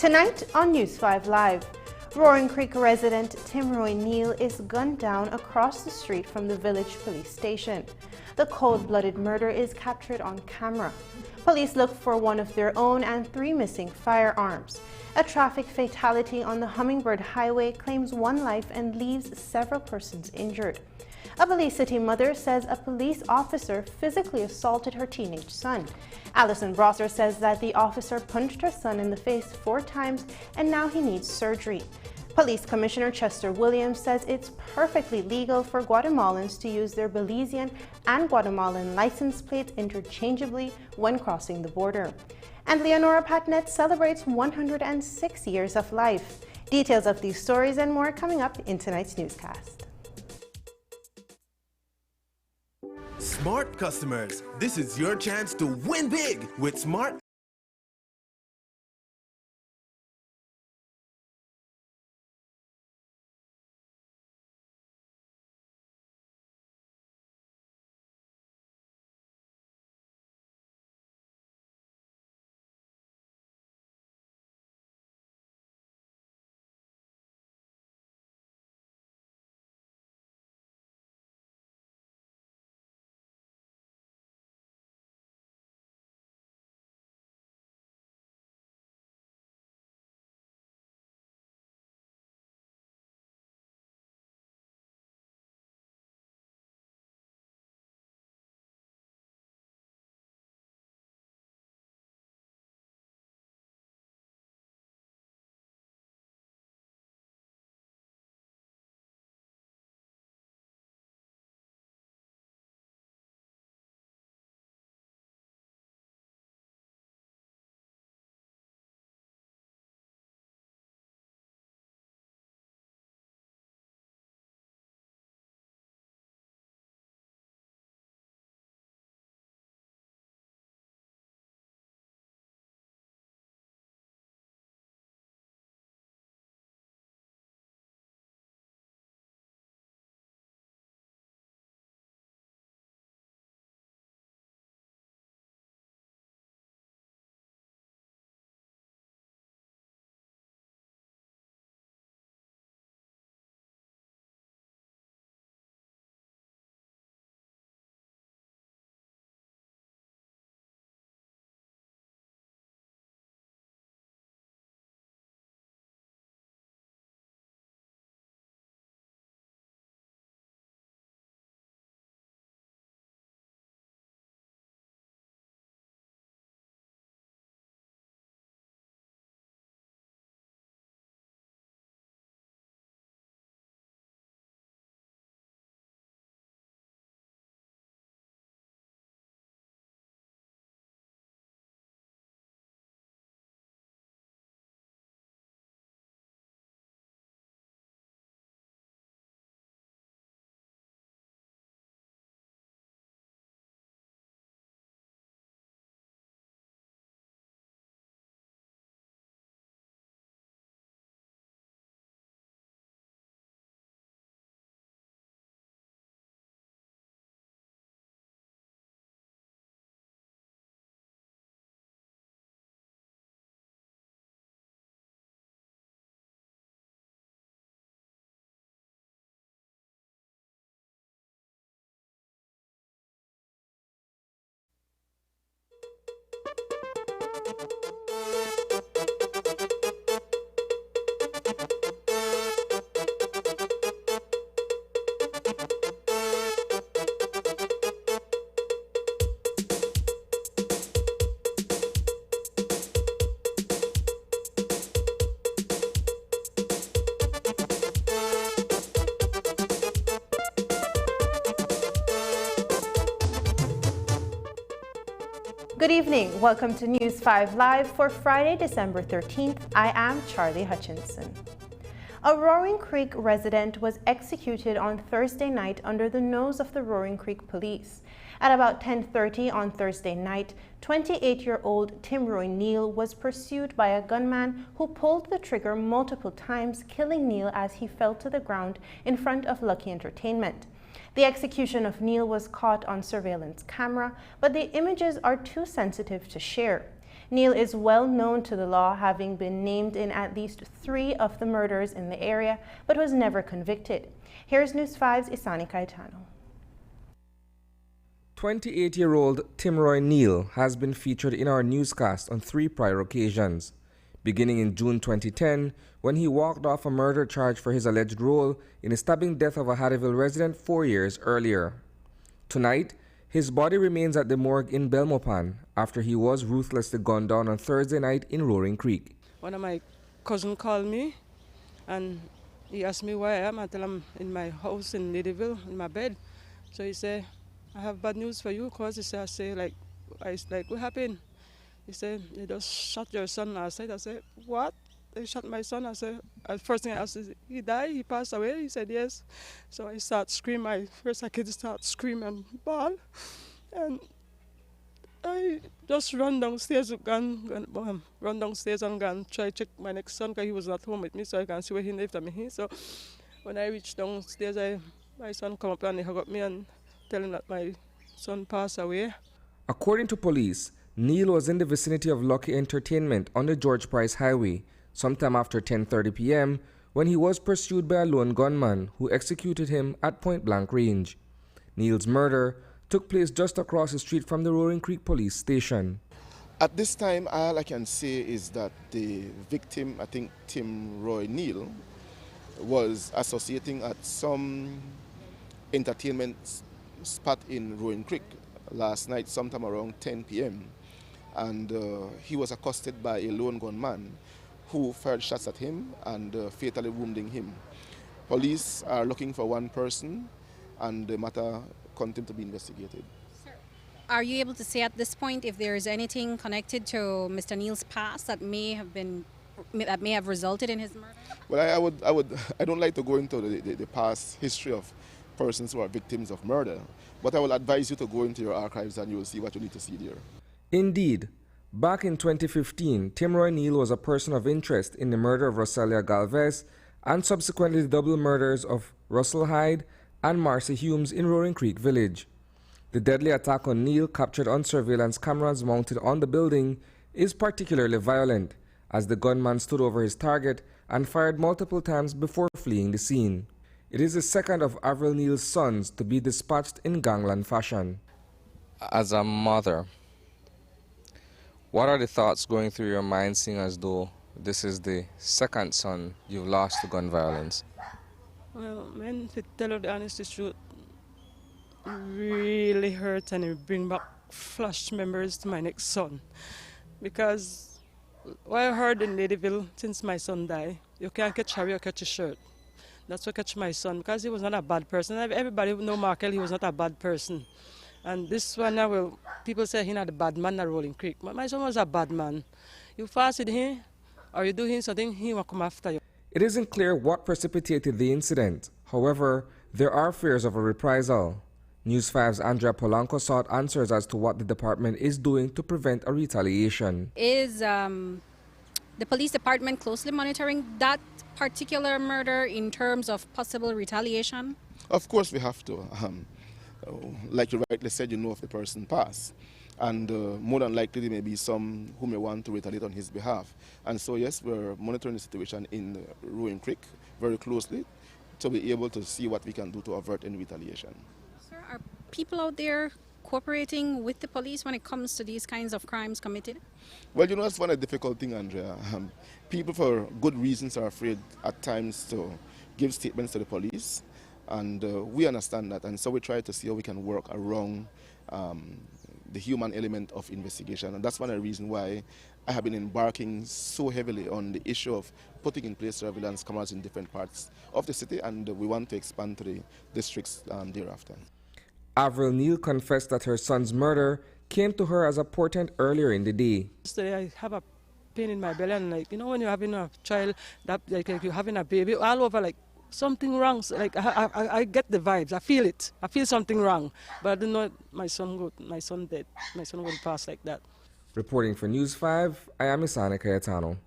Tonight on News 5 Live, Roaring Creek resident Tim Roy Neal is gunned down across the street from the village police station. The cold-blooded murder is captured on camera. Police look for one of their own and 3 missing firearms. A traffic fatality on the Hummingbird Highway claims 1 life and leaves several persons injured. A Belize City mother says a police officer physically assaulted her teenage son. Allison Brosser says that the officer punched her son in the face 4 times and now he needs surgery. Police Commissioner Chester Williams says it's perfectly legal for Guatemalans to use their Belizean and Guatemalan license plates interchangeably when crossing the border. And Leonora Patnett celebrates 106 years of life. Details of these stories and more coming up in tonight's newscast. Smart customers, this is your chance to win big with Smart Good evening. Welcome to News 5 Live for Friday, December 13th. I am Charlie Hutchinson. A Roaring Creek resident was executed on Thursday night under the nose of the Roaring Creek police. At about 10:30 on Thursday night, 28-year-old Tim Roy Neal was pursued by a gunman who pulled the trigger multiple times, killing Neal as he fell to the ground in front of Lucky Entertainment. The execution of Neal was caught on surveillance camera, but the images are too sensitive to share. Neal is well known to the law, having been named in at least 3 of the murders in the area, but was never convicted. Here's News 5's Isani Caetano. 28-year-old Tim Roy Neal has been featured in our newscast on 3 prior occasions, beginning in June 2010 when he walked off a murder charge for his alleged role in the stabbing death of a Hatteville resident 4 years earlier. Tonight, his body remains at the morgue in Belmopan after he was ruthlessly gunned down on Thursday night in Roaring Creek. One of my cousins called me and he asked me where I am. I tell him in my house in Ladyville, in my bed. So he said, I have bad news for you, cause he said, what happened? He said, they just shot your son last night. I said, what? They shot my son. I said, first thing I asked is, he died? He passed away? He said, yes. So I start screaming. I could start screaming and bawl. And I just run downstairs and try to check my next son because he was not home with me, so I can see where he lived and me. So when I reached downstairs, my son come up and he hugged me and tell him that my son passed away. According to police, Neal was in the vicinity of Lucky Entertainment on the George Price Highway sometime after 10:30 p.m. when he was pursued by a lone gunman who executed him at point-blank range. Neal's murder took place just across the street from the Roaring Creek police station. At this time, all I can say is that the victim, I think Tim Roy Neal, was associating at some entertainment spot in Roaring Creek last night, sometime around 10 p.m. And he was accosted by a lone gunman who fired shots at him and fatally wounding him. Police are looking for one person and the matter continues to be investigated. Sir, are you able to say at this point if there is anything connected to Mr. Neal's past that may have resulted in his murder? Well, I don't like to go into the past history of persons who are victims of murder, but I will advise you to go into your archives and you will see what you need to see there. Indeed, back in 2015, Tim Roy Neal was a person of interest in the murder of Rosalia Galvez and subsequently the double murders of Russell Hyde and Marcy Humes in Roaring Creek Village. The deadly attack on Neal, captured on surveillance cameras mounted on the building, is particularly violent, as the gunman stood over his target and fired multiple times before fleeing the scene. It is the second of Avril Neal's sons to be dispatched in gangland fashion. As a mother, what are the thoughts going through your mind, seeing as though this is the second son you've lost to gun violence? Well, man, to tell you the honest truth, it really hurts and it brings back flash memories to my next son. Because what I heard in Ladyville, since my son died, you can't catch Harry or catch a shirt. That's what catch my son, because he was not a bad person. Everybody know Markel, he was not a bad person. And this one now, people say he's not a bad man at Rolling Creek. But my son was a bad man. You fasted him, or you do him something, he will come after you. It isn't clear what precipitated the incident. However, there are fears of a reprisal. News 5's Andrea Polanco sought answers as to what the department is doing to prevent a retaliation. Is the police department closely monitoring that particular murder in terms of possible retaliation? Of course we have to. Like you rightly said, you know if the person passed. And more than likely there may be some who may want to retaliate on his behalf. And so yes, we're monitoring the situation in Roaring Creek very closely to be able to see what we can do to avert any retaliation. Sir, are people out there cooperating with the police when it comes to these kinds of crimes committed? Well, you know, that's one of the difficult things, Andrea. People for good reasons are afraid at times to give statements to the police. And we understand that, and so we try to see how we can work around the human element of investigation. And that's one of the reasons why I have been embarking so heavily on the issue of putting in place surveillance cameras in different parts of the city, and we want to expand to the districts thereafter. Avril Neal confessed that her son's murder came to her as a portent earlier in the day. Yesterday I have a pain in my belly, and like, you know, when you're having a child, that like you're having a baby all over, like something wrong. So, like I get the vibes, I feel it. I feel something wrong, but I don't know my son dead. My son would pass like that. Reporting for News 5, I am Isana Cayetano.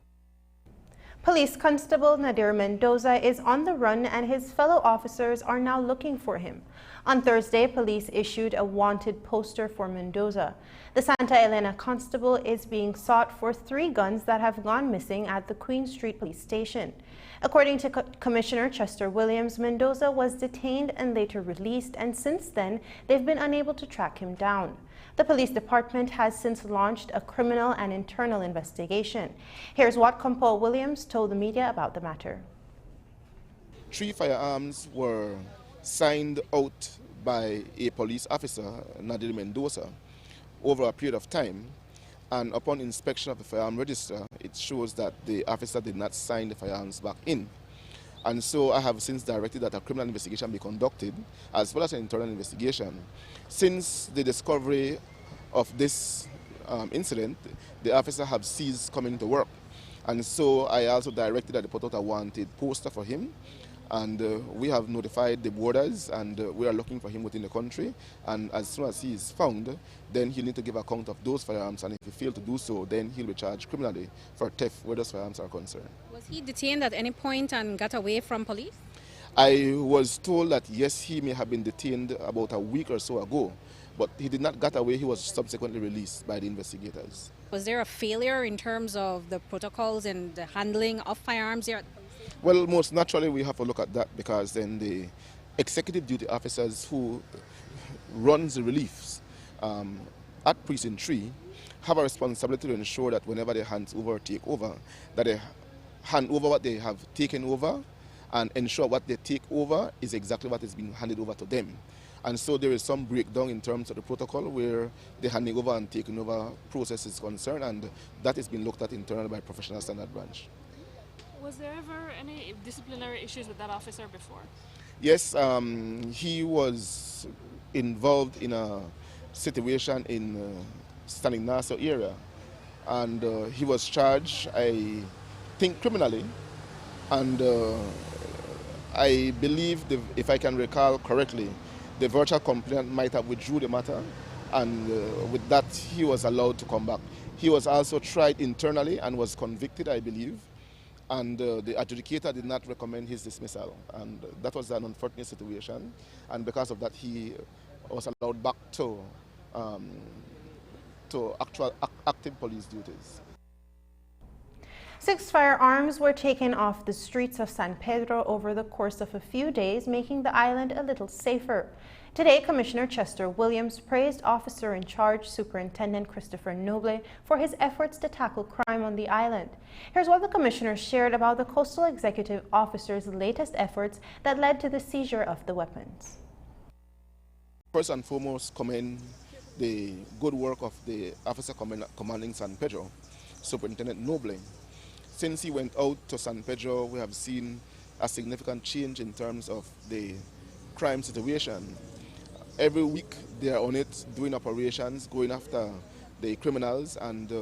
Police Constable Nadir Mendoza is on the run and his fellow officers are now looking for him. On Thursday, police issued a wanted poster for Mendoza. The Santa Elena constable is being sought for 3 guns that have gone missing at the Queen Street Police Station. According to Commissioner Chester Williams, Mendoza was detained and later released, and since then, they've been unable to track him down. The police department has since launched a criminal and internal investigation. Here's what Compol Williams told the media about the matter. 3 firearms were signed out by a police officer, Nadir Mendoza, over a period of time, and upon inspection of the firearm register, it shows that the officer did not sign the firearms back in. And so I have since directed that a criminal investigation be conducted, as well as an internal investigation. Since the discovery of this incident, the officer have ceased coming to work. And so I also directed that they put out a wanted poster for him. And we have notified the borders, and we are looking for him within the country. And as soon as he is found, then he'll need to give account of those firearms. And if he fails to do so, then he'll be charged criminally for theft where those firearms are concerned. Was he detained at any point and got away from police? I was told that yes, he may have been detained about a week or so ago, but he did not get away. He was subsequently released by the investigators. Was there a failure in terms of the protocols and the handling of firearms here at the police station? Well, most naturally we have to look at that, because then the executive duty officers who runs the reliefs at Precinct 3 have a responsibility to ensure that whenever they hand over or take over, that they hand over what they have taken over and ensure what they take over is exactly what is being handed over to them. And so there is some breakdown in terms of the protocol where the handing over and taking over process is concerned, and that is being looked at internally by Professional Standard Branch. Was there ever any disciplinary issues with that officer before? Yes, he was involved in a situation in Standing Nassau area, and he was charged, I think, criminally, and I believe, if I can recall correctly, the virtual complainant might have withdrew the matter, and with that he was allowed to come back. He was also tried internally and was convicted, I believe, and the adjudicator did not recommend his dismissal, and that was an unfortunate situation, and because of that he was allowed back to actual active police duties. 6 firearms were taken off the streets of San Pedro over the course of a few days, making the island a little safer. Today, Commissioner Chester Williams praised Officer in Charge Superintendent Christopher Noble for his efforts to tackle crime on the island. Here's what the Commissioner shared about the Coastal Executive Officer's latest efforts that led to the seizure of the weapons. First and foremost, commend the good work of the officer commanding San Pedro, Superintendent Noble. Since he went out to San Pedro, we have seen a significant change in terms of the crime situation. Every week they are on it, doing operations, going after the criminals, and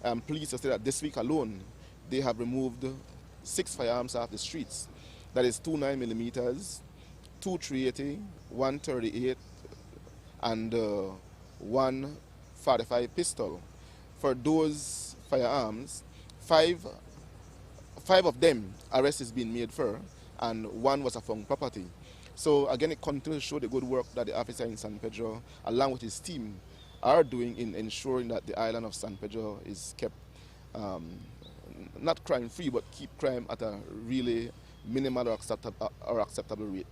I'm pleased to say that this week alone they have removed 6 firearms off the streets. That is 2 9mm, 2 380, 1 38, and 1 45 pistol. For those firearms, 5 of them arrest is being made for, and 1 was a found property. So again, it continues to show the good work that the officer in San Pedro, along with his team, are doing in ensuring that the island of San Pedro is kept not crime-free, but keep crime at a really minimal or acceptable rate.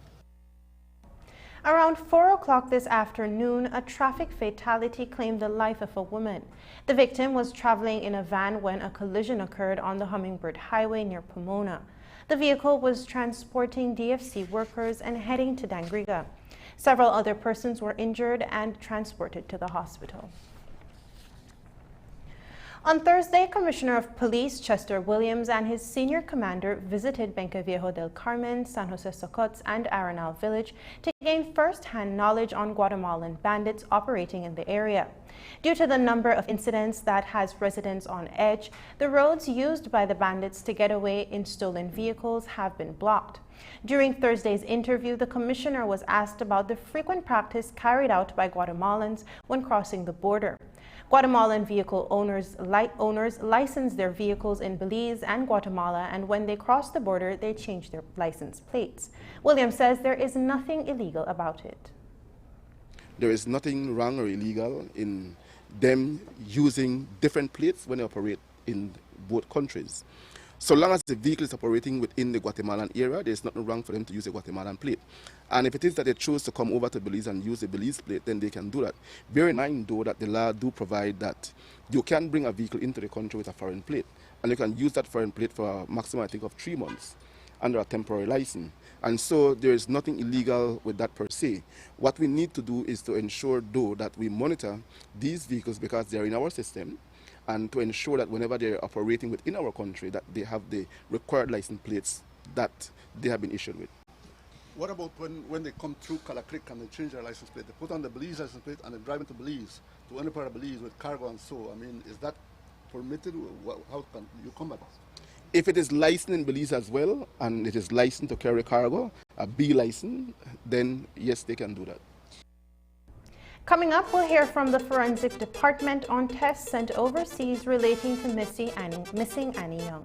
Around 4 o'clock this afternoon, a traffic fatality claimed the life of a woman. The victim was traveling in a van when a collision occurred on the Hummingbird Highway near Pomona. The vehicle was transporting DFC workers and heading to Dangriga. Several other persons were injured and transported to the hospital. On Thursday, Commissioner of Police Chester Williams and his senior commander visited Bencaviejo del Carmen, San Jose Socots, and Arenal Village to gain first-hand knowledge on Guatemalan bandits operating in the area. Due to the number of incidents that has residents on edge, the roads used by the bandits to get away in stolen vehicles have been blocked. During Thursday's interview, the commissioner was asked about the frequent practice carried out by Guatemalans when crossing the border. Guatemalan vehicle owners license their vehicles in Belize and Guatemala, and when they cross the border, they change their license plates. Williams says there is nothing illegal about it. There is nothing wrong or illegal in them using different plates when they operate in both countries. So long as the vehicle is operating within the Guatemalan area, there's nothing wrong for them to use a Guatemalan plate. And if it is that they choose to come over to Belize and use a Belize plate, then they can do that. Bear in mind, though, that the law do provide that you can bring a vehicle into the country with a foreign plate, and you can use that foreign plate for a maximum, I think, of 3 months under a temporary license. And so there is nothing illegal with that per se. What we need to do is to ensure, though, that we monitor these vehicles because they're in our system, and to ensure that whenever they're operating within our country, that they have the required license plates that they have been issued with. What about when they come through Calaclick and they change their license plate? They put on the Belize license plate and they drive into Belize, to any part of Belize with cargo and so. I mean, is that permitted? How can you combat that? If it is licensed in Belize as well, and it is licensed to carry cargo, a B license, then yes, they can do that. Coming up, we'll hear from the Forensic Department on tests sent overseas relating to missing Annie Young.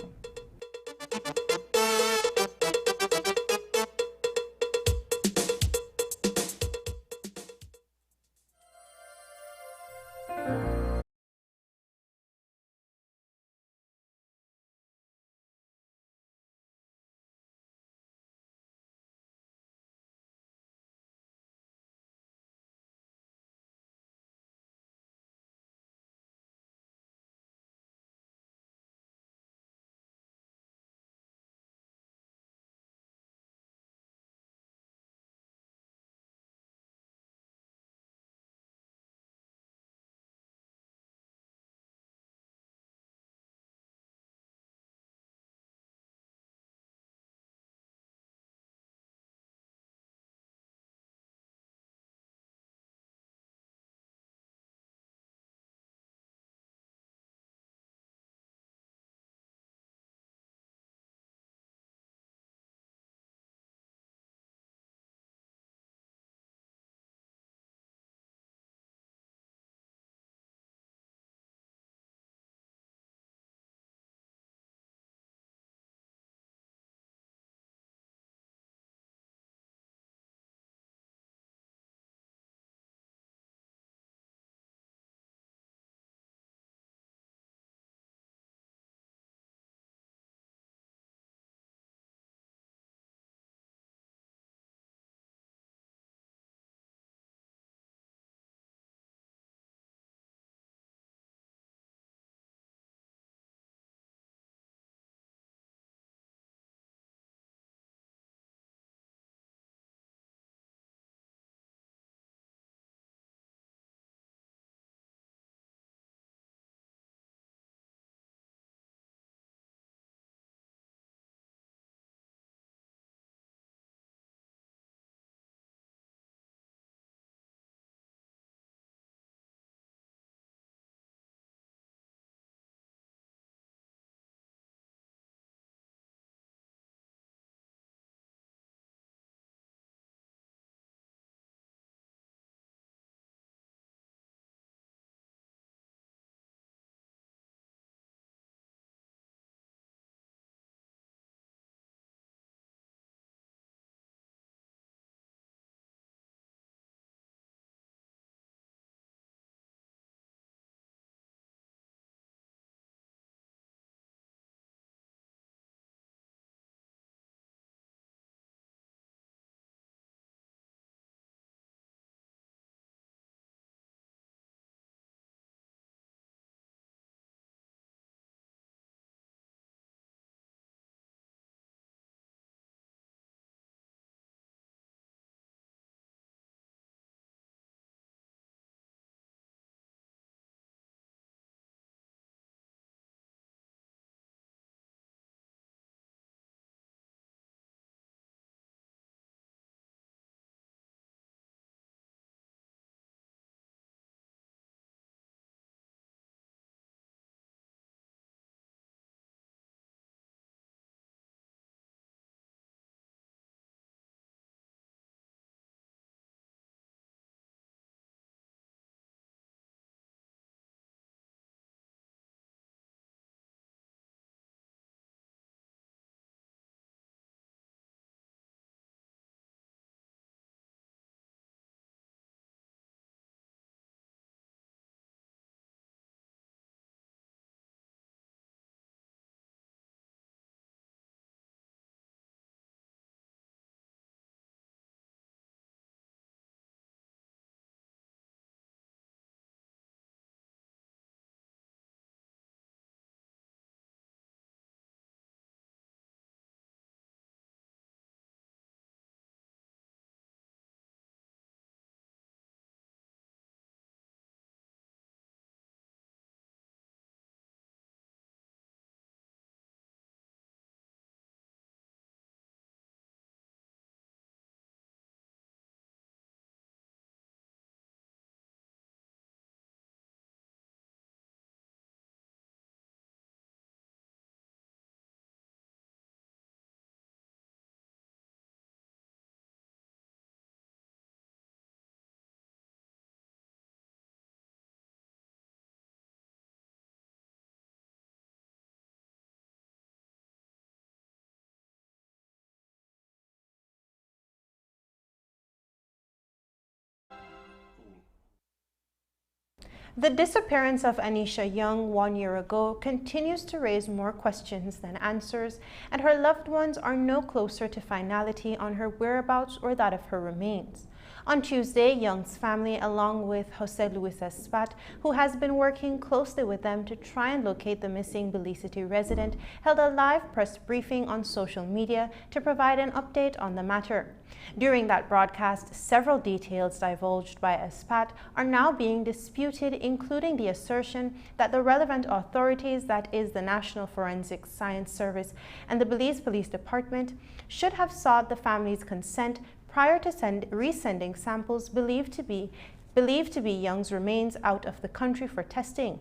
The disappearance of Anisha Young 1 year ago continues to raise more questions than answers, and her loved ones are no closer to finality on her whereabouts or that of her remains. On Tuesday, Young's family, along with Jose Luis Espat, who has been working closely with them to try and locate the missing Belize City resident, held a live press briefing on social media to provide an update on the matter. During that broadcast, several details divulged by Espat are now being disputed, including the assertion that the relevant authorities, that is the National Forensic Science Service and the Belize Police Department, should have sought the family's consent prior to resending samples believed to be Young's remains out of the country for testing.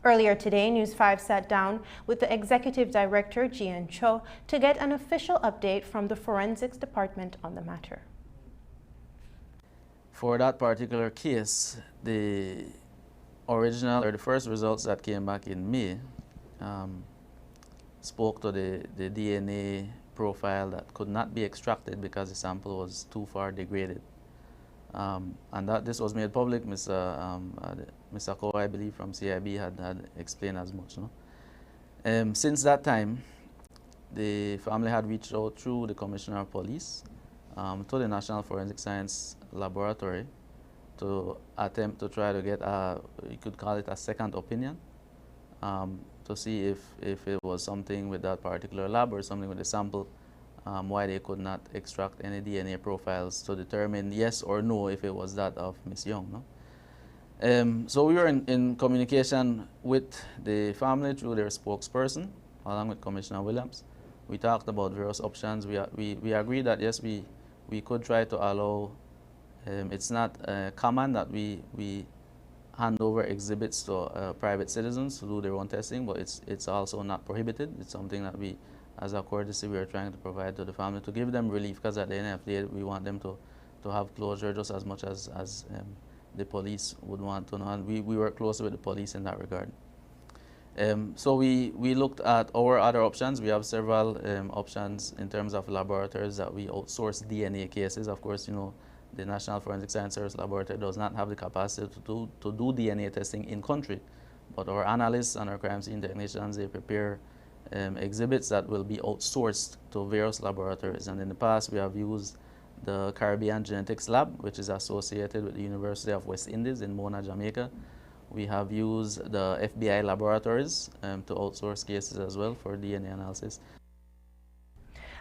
Earlier today, News 5 sat down with the Executive Director, Jian Cho, to get an official update from the Forensics Department on the matter. For that particular case, the first results that came back in May spoke to the DNA profile that could not be extracted because the sample was too far degraded. And that this was made public. Mr. Koh, I believe, from CIB had explained as much. No? Since that time, the family had reached out through the Commissioner of Police to the National Forensic Science Laboratory to attempt to try to get you could call it a second opinion, to see if it was something with that particular lab or something with the sample, why they could not extract any DNA profiles to determine yes or no if it was that of Miss Young. No? So we were in communication with the family through their spokesperson, along with Commissioner Williams. We talked about various options. We agreed that yes, we could try to allow, it's not common that we hand over exhibits to private citizens to do their own testing, but it's also not prohibited. It's something that we, as a courtesy, we are trying to provide to the family to give them relief, because at the end of the day, we want them to have closure just as much as the police would want to know, and we work closely with the police in that regard. So we looked at our other options. We have several options in terms of laboratories that we outsource DNA cases. Of course, you know, the National Forensic Science Service Laboratory does not have the capacity to do DNA testing in country, but our analysts and our crime scene technicians, they prepare exhibits that will be outsourced to various laboratories. And in the past, we have used the Caribbean Genetics Lab, which is associated with the University of West Indies in Mona, Jamaica. We have used the FBI laboratories to outsource cases as well for DNA analysis.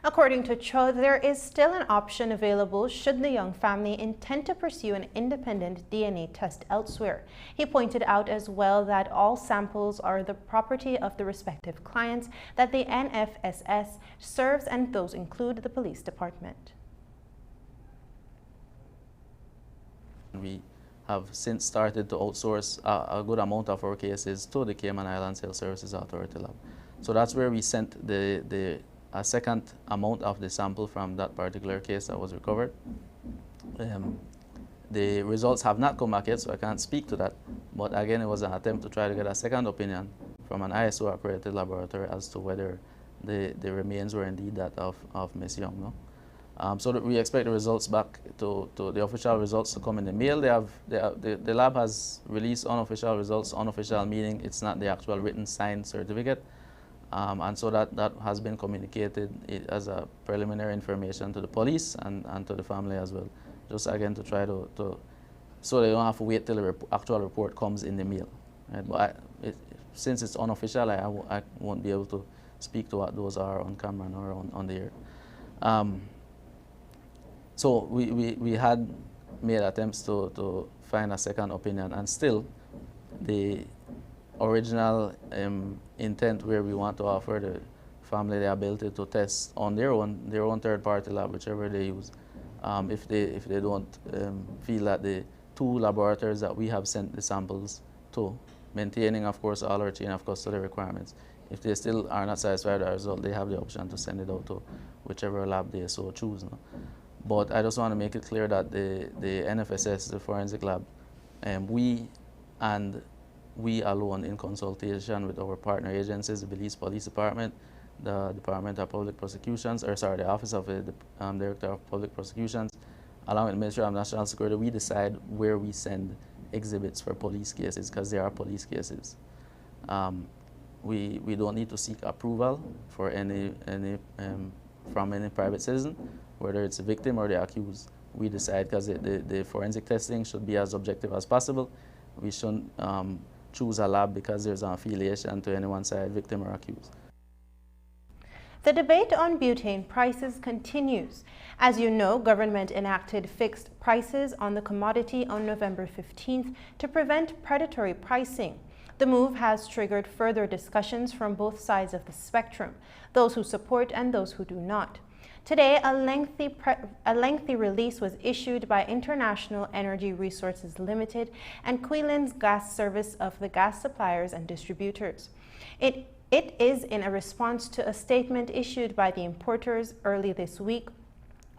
According to Cho, there is still an option available should the Young family intend to pursue an independent DNA test elsewhere. He pointed out as well that all samples are the property of the respective clients that the NFSS serves, and those include the police department. We have since started to outsource a good amount of our cases to the Cayman Islands Health Services Authority Lab. So that's where we sent a second amount of the sample from that particular case that was recovered. The results have not come back yet, so I can't speak to that. But again, it was an attempt to try to get a second opinion from an ISO accredited laboratory as to whether the remains were indeed that of Miss Young. No? So that we expect the results back to the official results to come in the mail. The lab has released unofficial results, unofficial meaning it's not the actual written signed certificate. And so that has been communicated as a preliminary information to the police and to the family as well. Just again to try to so they don't have to wait till the actual report comes in the mail. Right? But since it's unofficial, I won't be able to speak to what those are on camera or on the air. So we had made attempts to find a second opinion, and still the original intent where we want to offer the family the ability to test on their own third-party lab, whichever they use, if they don't feel that the two laboratories that we have sent the samples to, maintaining of course all our chain of custody requirements, if they still are not satisfied with the result, they have the option to send it out to whichever lab they so choose. No? But I just want to make it clear that the NFSS, the forensic lab, we alone, in consultation with our partner agencies, the Belize Police Department, the Department of Public Prosecutions, the Office of the Director of Public Prosecutions, along with the Ministry of National Security, we decide where we send exhibits for police cases, because there are police cases. We don't need to seek approval for from any private citizen, whether it's a victim or the accused. We decide, because the forensic testing should be as objective as possible. We shouldn't choose a lab because there's an affiliation to any one side, victim or accused. The debate on butane prices continues. As you know, government enacted fixed prices on the commodity on November 15th to prevent predatory pricing. The move has triggered further discussions from both sides of the spectrum, those who support and those who do not. Today, a lengthy release was issued by International Energy Resources Limited and Queelan's Gas Service of the gas suppliers and distributors. It is in a response to a statement issued by the importers early this week,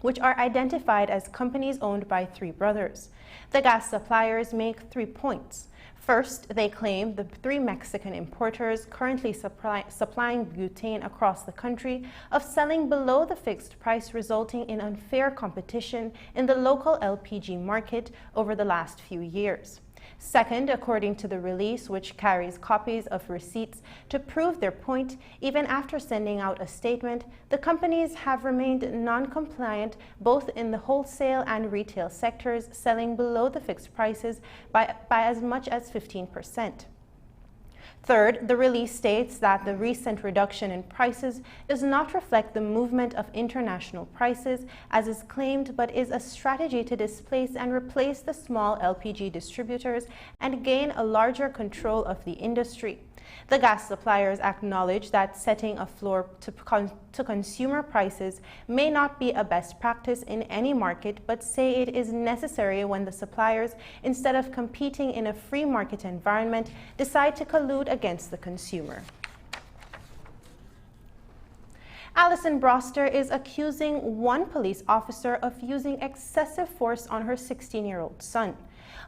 which are identified as companies owned by three brothers. The gas suppliers make 3 points. First, they claim the 3 Mexican importers currently supplying butane across the country of selling below the fixed price, resulting in unfair competition in the local LPG market over the last few years. Second, according to the release, which carries copies of receipts to prove their point, even after sending out a statement, the companies have remained non-compliant both in the wholesale and retail sectors, selling below the fixed prices by as much as 15%. Third, the release states that the recent reduction in prices does not reflect the movement of international prices, as is claimed, but is a strategy to displace and replace the small LPG distributors and gain a larger control of the industry. The gas suppliers acknowledge that setting a floor to consumer prices may not be a best practice in any market, but say it is necessary when the suppliers, instead of competing in a free market environment, decide to collude against the consumer. Alison Broster is accusing one police officer of using excessive force on her 16-year-old son.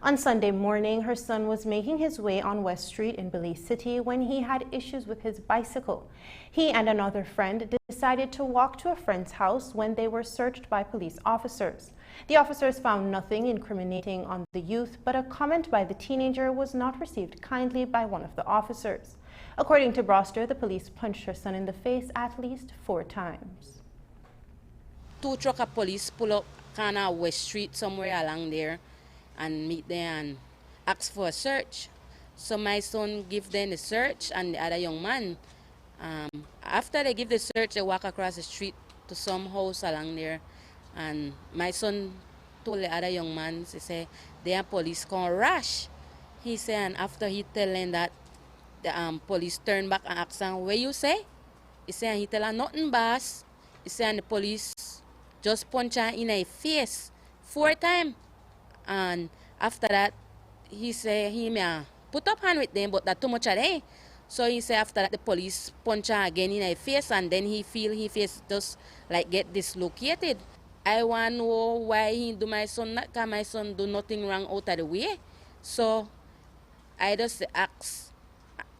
On Sunday morning, her son was making his way on West Street in Belize City when he had issues with his bicycle. He and another friend decided to walk to a friend's house when they were searched by police officers. The officers found nothing incriminating on the youth, but a comment by the teenager was not received kindly by one of the officers. According to Broster, the police punched her son in the face at least 4 times. 2 truck of police pull up kind of West Street somewhere along there and meet them and ask for a search. So my son give them the search and the other young man. After they give the search, they walk across the street to some house along there. And my son told the other young man, he said, they are police come rush. He said, and after he tell them that, the police turn back and ask him, what you say? He said, and he tell her, nothing, boss. He said, and the police just punch her in the face 4 times. And after that, he said he may put up hand with them, but that too much of them. So he said after that, the police punch her again in the face, and then he feel his face just like get dislocated. I want to know why he do my son that, because my son do nothing wrong out of the way. So I just ask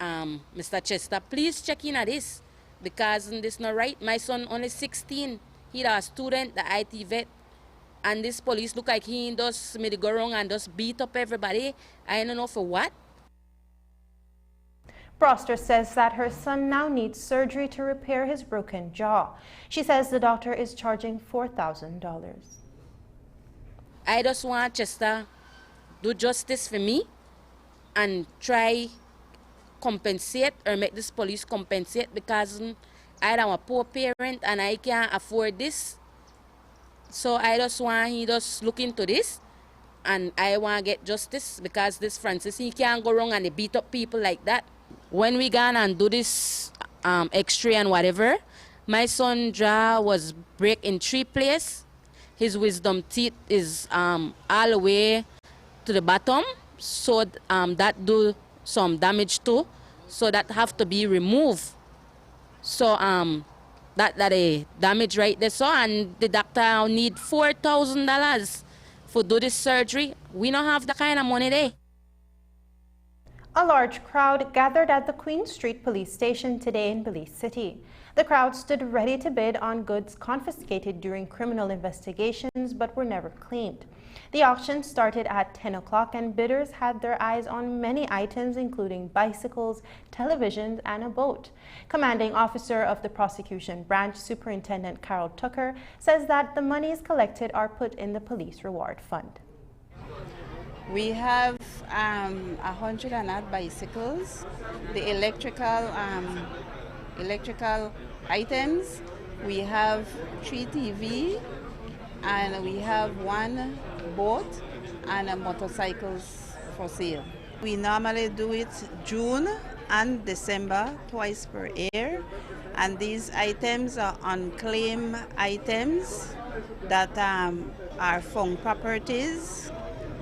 Mr. Chester, please check in at this, because this not right. My son only 16. He a student, the IT vet. And this police look like he just made it go wrong and just beat up everybody. I don't know for what. Broster says that her son now needs surgery to repair his broken jaw. She says the doctor is charging $4,000. I just want Chester do justice for me and try compensate or make this police compensate, because I am a poor parent and I can't afford this. So I just want he just look into this, and I want to get justice, because this Francis, he can't go wrong and he beat up people like that. When we gone and do this x-ray and whatever, my son jaw was break in 3 places. His wisdom teeth is all the way to the bottom, so that do some damage too, so that have to be removed. So that a damage right there. So, and the doctor need $4,000 for do this surgery. We don't have the kind of money there. A large crowd gathered at the Queen Street Police Station today in Belize City. The crowd stood ready to bid on goods confiscated during criminal investigations but were never claimed. The auction started at 10 o'clock and bidders had their eyes on many items including bicycles, televisions, and a boat. Commanding officer of the prosecution branch, Superintendent Carol Tucker, says that the monies collected are put in the police reward fund. We have 100 and odd bicycles, the electrical items. We have 3 TV, and we have 1 boat and motorcycles for sale. We normally do it June and December, twice per year, and these items are unclaimed items that are found properties,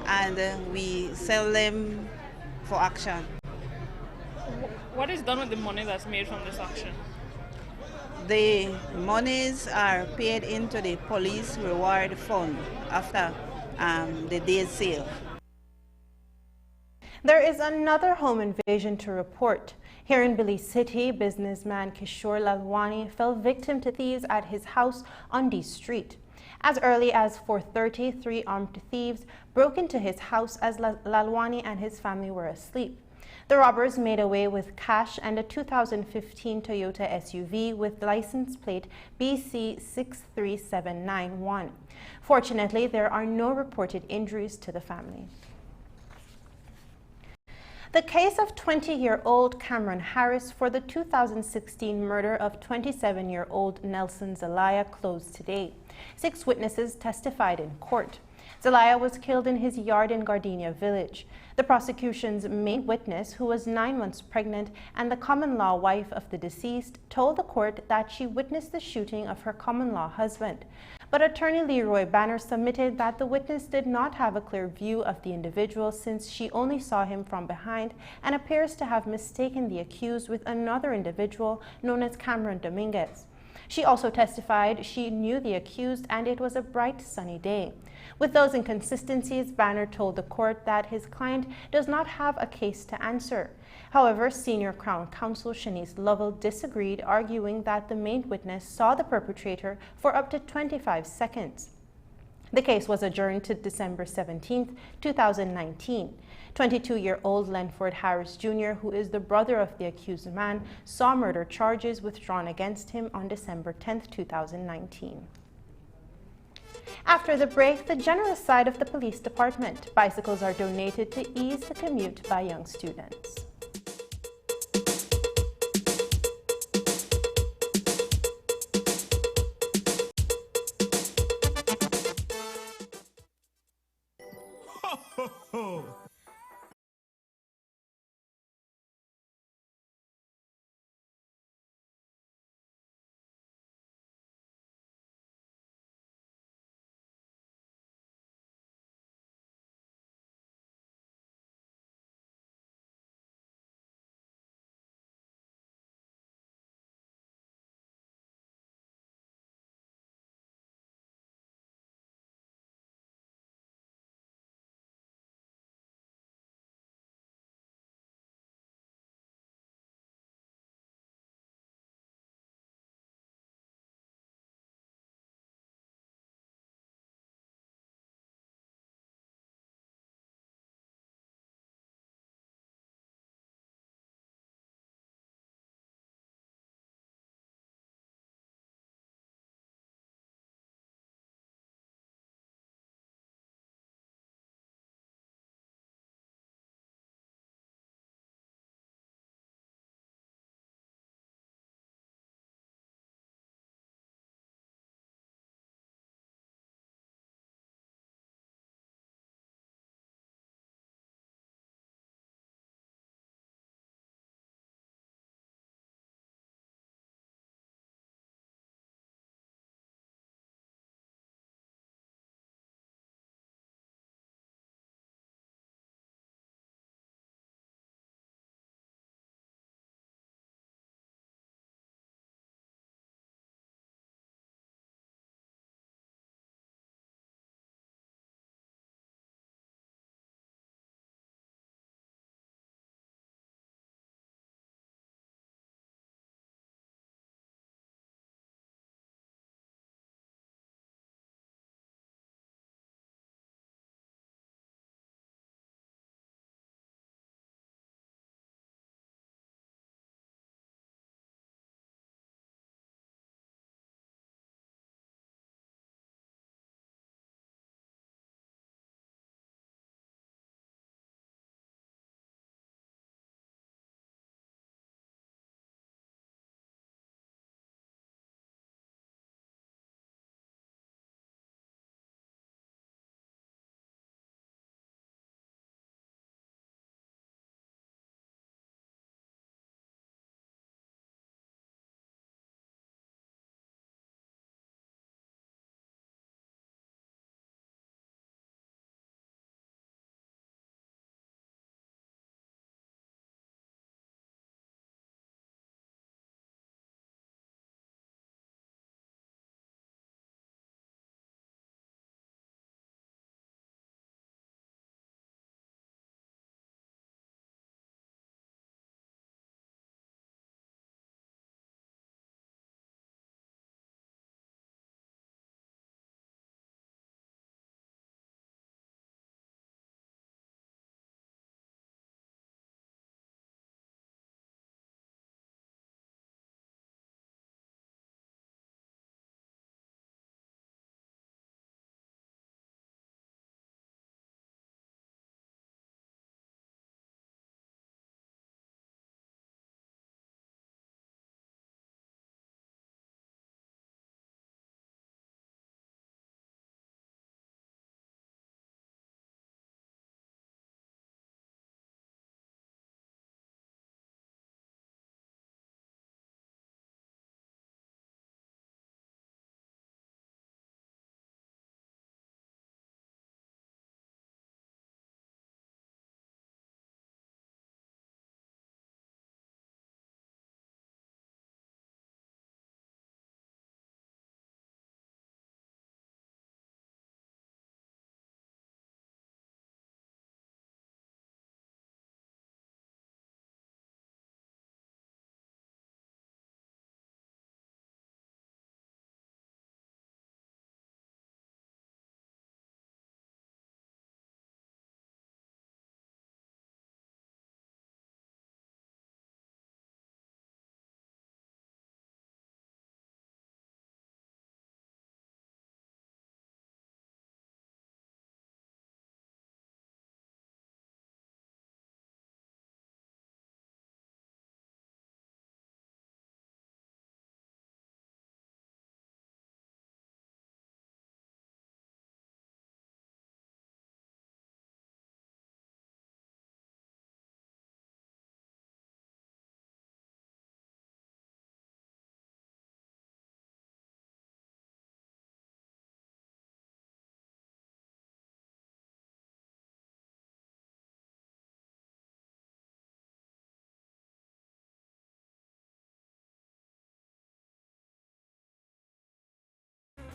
and we sell them for auction. What is done with the money that's made from this auction? The monies are paid into the police reward fund after the day's sale. There is another home invasion to report. Here in Belize City, businessman Kishore Lalwani fell victim to thieves at his house on D Street. As early as 4:30, 3 armed thieves broke into his house as Lalwani and his family were asleep. The robbers made away with cash and a 2015 Toyota SUV with license plate BC63791. Fortunately, there are no reported injuries to the family. The case of 20-year-old Cameron Harris for the 2016 murder of 27-year-old Nelson Zelaya closed today. 6 witnesses testified in court. Zelaya was killed in his yard in Gardenia Village. The prosecution's main witness, who was 9 months pregnant and the common-law wife of the deceased, told the court that she witnessed the shooting of her common-law husband. But attorney Leroy Banner submitted that the witness did not have a clear view of the individual since she only saw him from behind and appears to have mistaken the accused with another individual known as Cameron Dominguez. She also testified she knew the accused and it was a bright sunny day. With those inconsistencies, Banner told the court that his client does not have a case to answer. However, senior Crown Counsel Shanice Lovell disagreed, arguing that the main witness saw the perpetrator for up to 25 seconds. The case was adjourned to December 17, 2019. 22-year-old Lenford Harris Jr., who is the brother of the accused man, saw murder charges withdrawn against him on December 10, 2019. After the break, the generous side of the police department. Bicycles are donated to ease the commute by young students.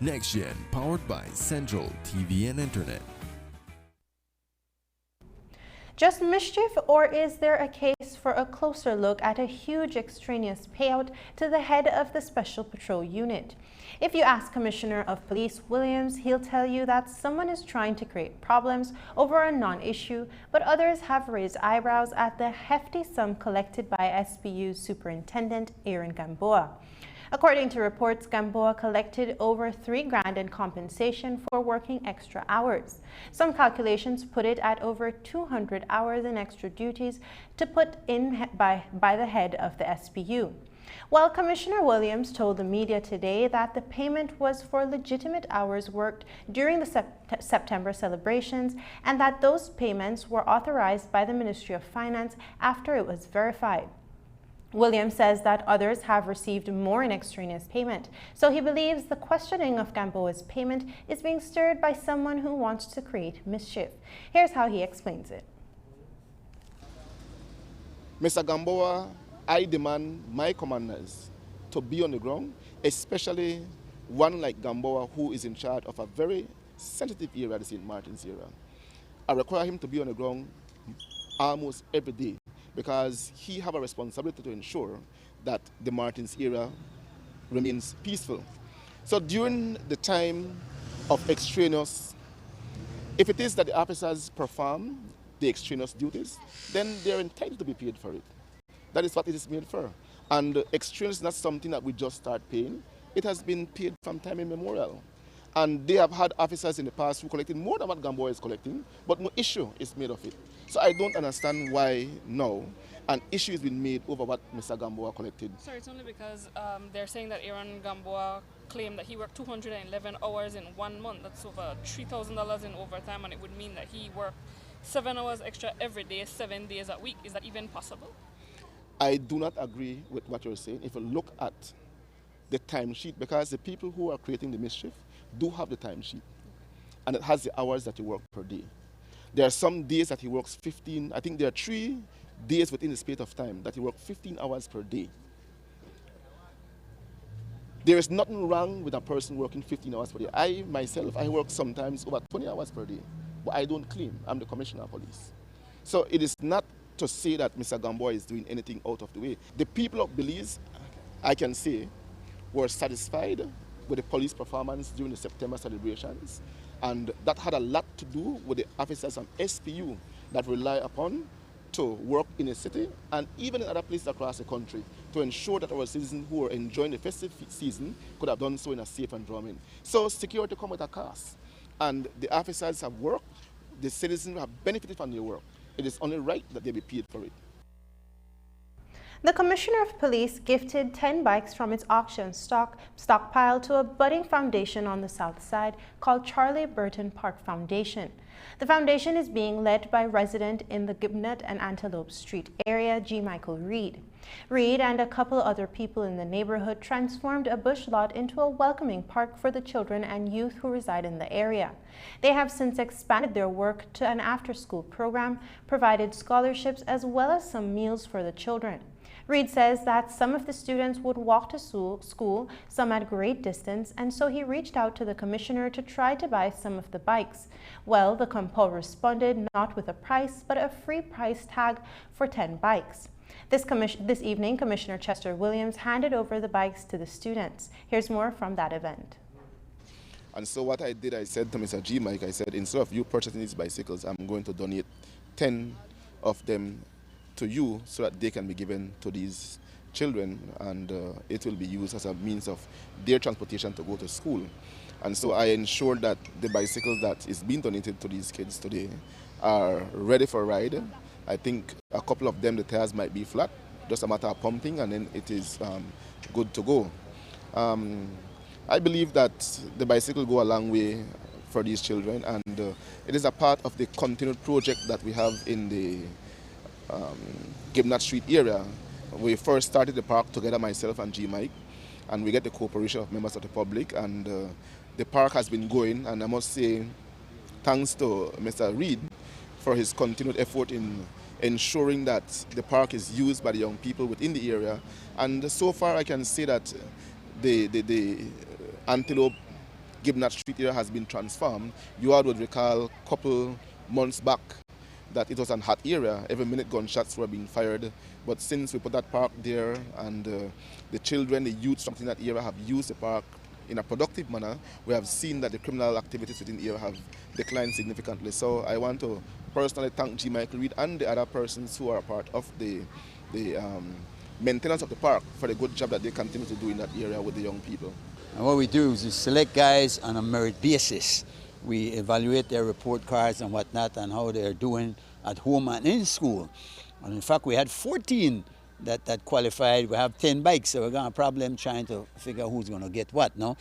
Next Gen, powered by Central TV and Internet. Just mischief, or is there a case for a closer look at a huge extraneous payout to the head of the Special Patrol Unit? If you ask Commissioner of Police Williams, he'll tell you that someone is trying to create problems over a non-issue, but others have raised eyebrows at the hefty sum collected by SPU Superintendent Aaron Gamboa. According to reports, Gamboa collected over $3 grand in compensation for working extra hours. Some calculations put it at over 200 hours in extra duties to put in by the head of the SPU. While Commissioner Williams told the media today that the payment was for legitimate hours worked during the September celebrations and that those payments were authorized by the Ministry of Finance after it was verified. Williams says that others have received more in extraneous payment, so he believes the questioning of Gamboa's payment is being stirred by someone who wants to create mischief. Here's how he explains it. Mr. Gamboa, I demand my commanders to be on the ground, especially one like Gamboa who is in charge of a very sensitive area, the St. Martin's area. I require him to be on the ground almost every day, because he have a responsibility to ensure that the Martins area remains peaceful. So during the time of extraneous, if it is that the officers perform the extraneous duties, then they're entitled to be paid for it. That is what it is made for. And extraneous is not something that we just start paying. It has been paid from time immemorial. And they have had officers in the past who collected more than what Gamboa is collecting, but no issue is made of it. So I don't understand why now an issue has been made over what Mr. Gamboa collected. Sir, it's only because they're saying that Aaron Gamboa claimed that he worked 211 hours in 1 month. That's over $3,000 in overtime, and it would mean that he worked 7 hours extra every day, 7 days a week. Is that even possible? I do not agree with what you're saying. If you look at the timesheet, because the people who are creating the mischief do have the timesheet, and it has the hours that you work per day. There are some days that he works 15, I think there are 3 days within the space of time that he works 15 hours per day. There is nothing wrong with a person working 15 hours per day. I myself, I work sometimes over 20 hours per day, but I don't claim. I'm the Commissioner of Police. So it is not to say that Mr. Gamboa is doing anything out of the way. The people of Belize, I can say, were satisfied with the police performance during the September celebrations, and that had a lot to do with the officers on SPU that rely upon to work in the city and even in other places across the country to ensure that our citizens who are enjoying the festive season could have done so in a safe environment. So security comes with a cost, and the officers have worked, the citizens have benefited from their work. It is only right that they be paid for it. The Commissioner of Police gifted 10 bikes from its auction stockpile to a budding foundation on the south side called Charlie Burton Park Foundation. The foundation is being led by resident in the Gibnut and Antelope Street area, G. Michael Reed. Reed and a couple other people in the neighborhood transformed a bush lot into a welcoming park for the children and youth who reside in the area. They have since expanded their work to an after-school program, provided scholarships as well as some meals for the children. Reed says that some of the students would walk to school, some at great distance, and so he reached out to the commissioner to try to buy some of the bikes. Well, the compol responded not with a price, but a free price tag for 10 bikes. This evening, Commissioner Chester Williams handed over the bikes to the students. Here's more from that event. And so what I did, I said to Mr. G. Mike, I said, instead of you purchasing these bicycles, I'm going to donate 10 of them to you so that they can be given to these children, and it will be used as a means of their transportation to go to school. And so I ensured that the bicycles that is being donated to these kids today are ready for a ride. I think a couple of them, the tires might be flat, just a matter of pumping, and then it is good to go. I believe that the bicycle go a long way for these children, and it is a part of the continued project that we have in the Gibnut Street area. We first started the park together, myself and G. Mike, and we get the cooperation of members of the public, and the park has been going, and I must say thanks to Mr. Reed for his continued effort in ensuring that the park is used by the young people within the area. And so far I can say that the Antelope given that street area has been transformed. You all would recall a couple months back that it was an hot area. Every minute gunshots were being fired. But since we put that park there and the children, the youth from that area have used the park in a productive manner, we have seen that the criminal activities within the area have declined significantly. So I want to personally thank G. Michael Reed and the other persons who are a part of the maintenance of the park for the good job that they continue to do in that area with the young people. And what we do is we select guys on a merit basis. We evaluate their report cards and whatnot and how they're doing at home and in school. And in fact, we had 14 that qualified. We have 10 bikes, so we're going to have a problem trying to figure out who's going to get what, no?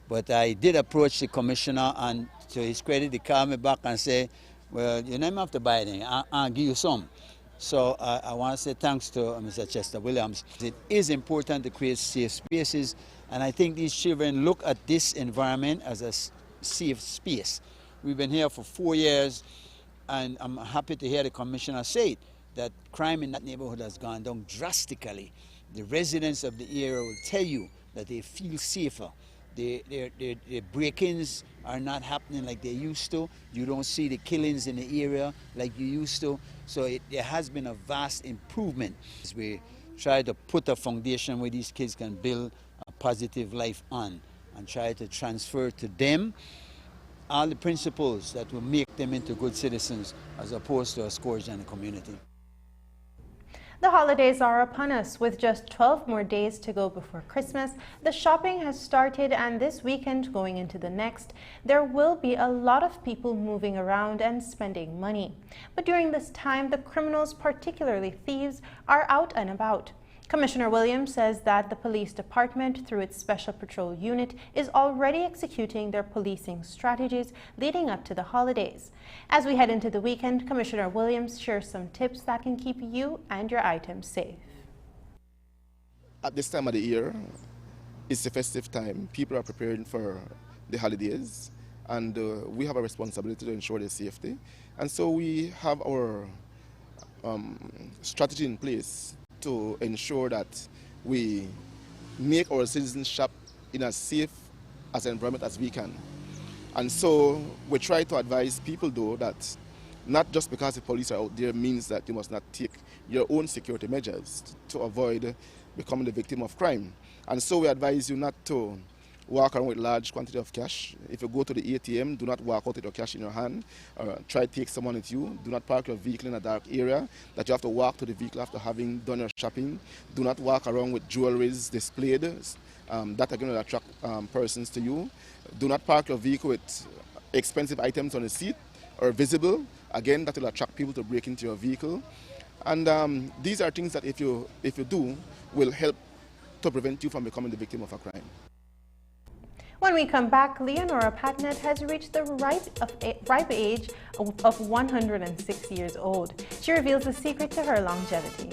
But I did approach the commissioner, and to his credit, he called me back and said, well, you don't have to buy anything. I'll give you some. So I want to say thanks to Mr. Chester Williams. It is important to create safe spaces, and I think these children look at this environment as a safe space. We've been here for 4 years, and I'm happy to hear the commissioner say that crime in that neighborhood has gone down drastically. The residents of the area will tell you that they feel safer. The break-ins are not happening like they used to. You don't see the killings in the area like you used to. So there has been a vast improvement. As we try to put a foundation where these kids can build a positive life on and try to transfer to them all the principles that will make them into good citizens as opposed to a scourge in the community. The holidays are upon us. With just 12 more days to go before Christmas, the shopping has started, and this weekend going into the next, there will be a lot of people moving around and spending money. But during this time, the criminals, particularly thieves, are out and about. Commissioner Williams says that the police department, through its Special Patrol Unit, is already executing their policing strategies leading up to the holidays. As we head into the weekend, Commissioner Williams shares some tips that can keep you and your items safe. At this time of the year, it's the festive time. People are preparing for the holidays, and we have a responsibility to ensure their safety. And so we have our strategy in place to ensure that we make our citizens shop in as safe as an environment as we can. And so we try to advise people, though, that not just because the police are out there means that you must not take your own security measures to avoid becoming the victim of crime. And so we advise you not to walk around with large quantity of cash. If you go to the ATM, do not walk out with your cash in your hand. Try to take someone with you. Do not park your vehicle in a dark area that you have to walk to the vehicle after having done your shopping. Do not walk around with jewelries displayed. That are going to attract persons to you. Do not park your vehicle with expensive items on the seat or visible. Again, that will attract people to break into your vehicle. And these are things that if you do, will help to prevent you from becoming the victim of a crime. When we come back, Leonora Patnett has reached the ripe age of 106 years old. She reveals the secret to her longevity.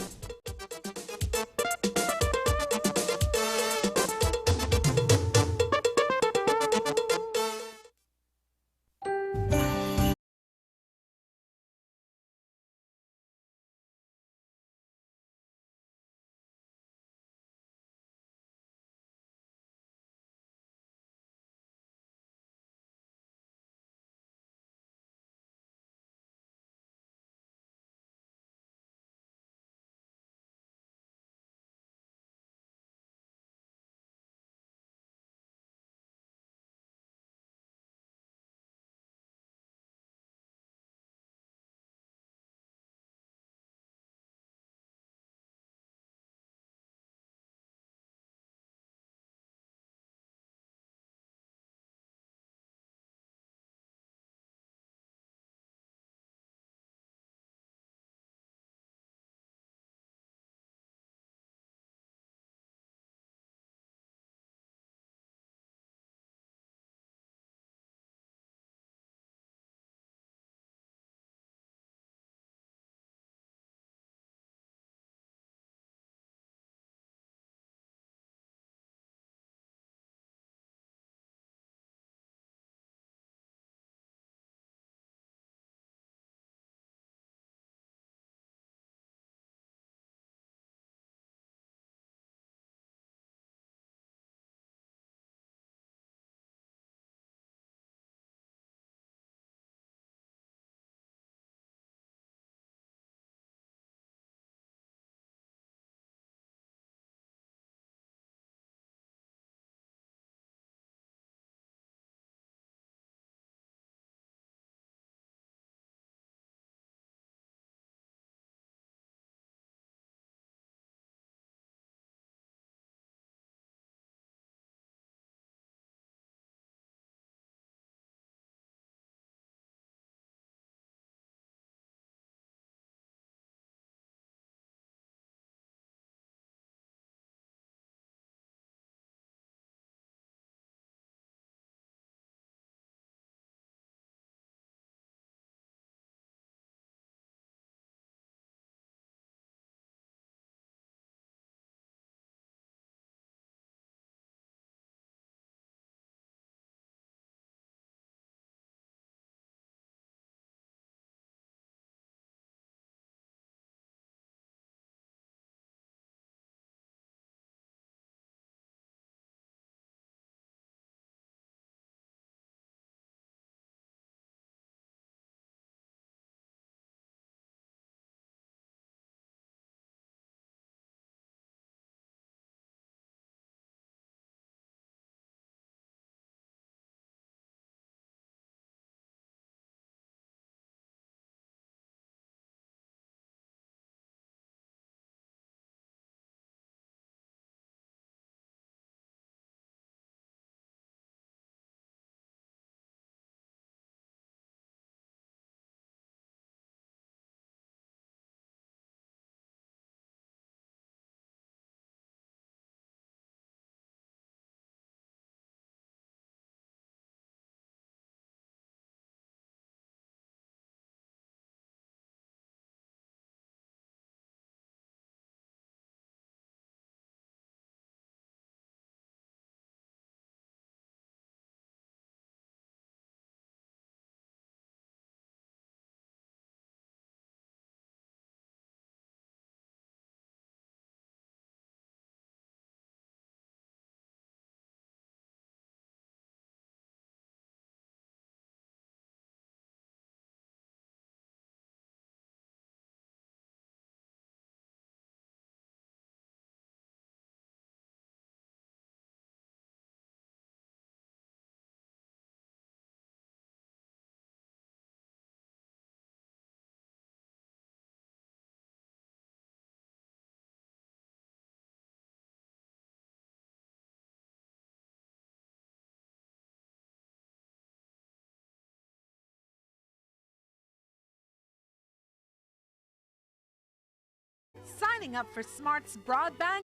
signing up for Smart's broadband.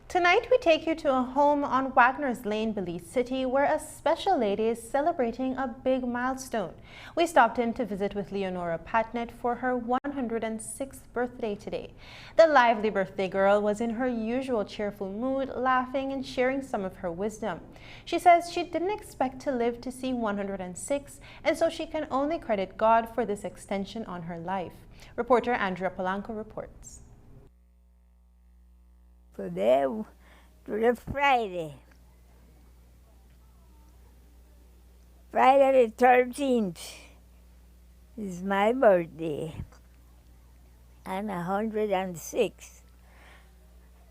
Tonight we take you to a home on Wagner's Lane, Belize City, where a special lady is celebrating a big milestone. We stopped in to visit with Leonora Patnett for her 106th birthday today. The lively birthday girl was in her usual cheerful mood, laughing and sharing some of her wisdom. She says she didn't expect to live to see 106, and so she can only credit God for this extension on her life. Reporter Andrea Polanco reports. Today, to Friday. Friday the 13th is my birthday. I'm 106.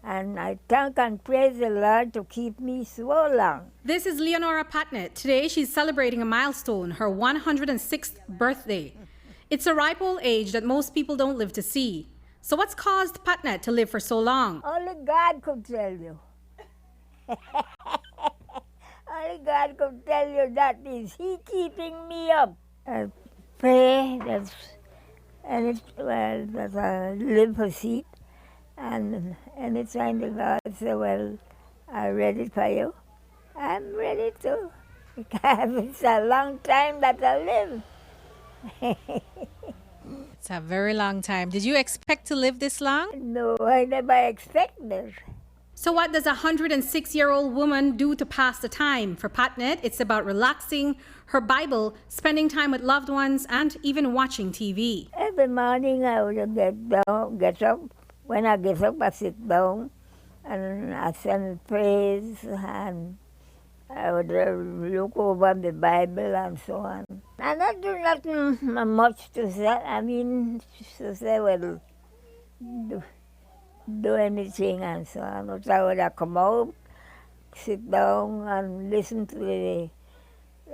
And I thank and praise the Lord to keep me so long. This is Leonora Patnett. Today she's celebrating a milestone, her 106th birthday. It's a ripe old age that most people don't live to see. So what's caused Patnett to live for so long? Only God could tell you. Only God could tell you that is He keeping me up. I pray that I live for seat, and anytime the Lord say, well, I'm ready for you, I'm ready to, because it's a long time that I live. It's a very long time. Did you expect to live this long? No, I never expected. So what does a 106-year-old woman do to pass the time? For Patnett, it's about relaxing, her Bible, spending time with loved ones, and even watching TV. Every morning I would get up. When I get up, I sit down and I send praise, and I would look over the Bible and so on. I not do nothing much to say. I mean, to say, well, do anything and so on. But I would come out, sit down and listen to the,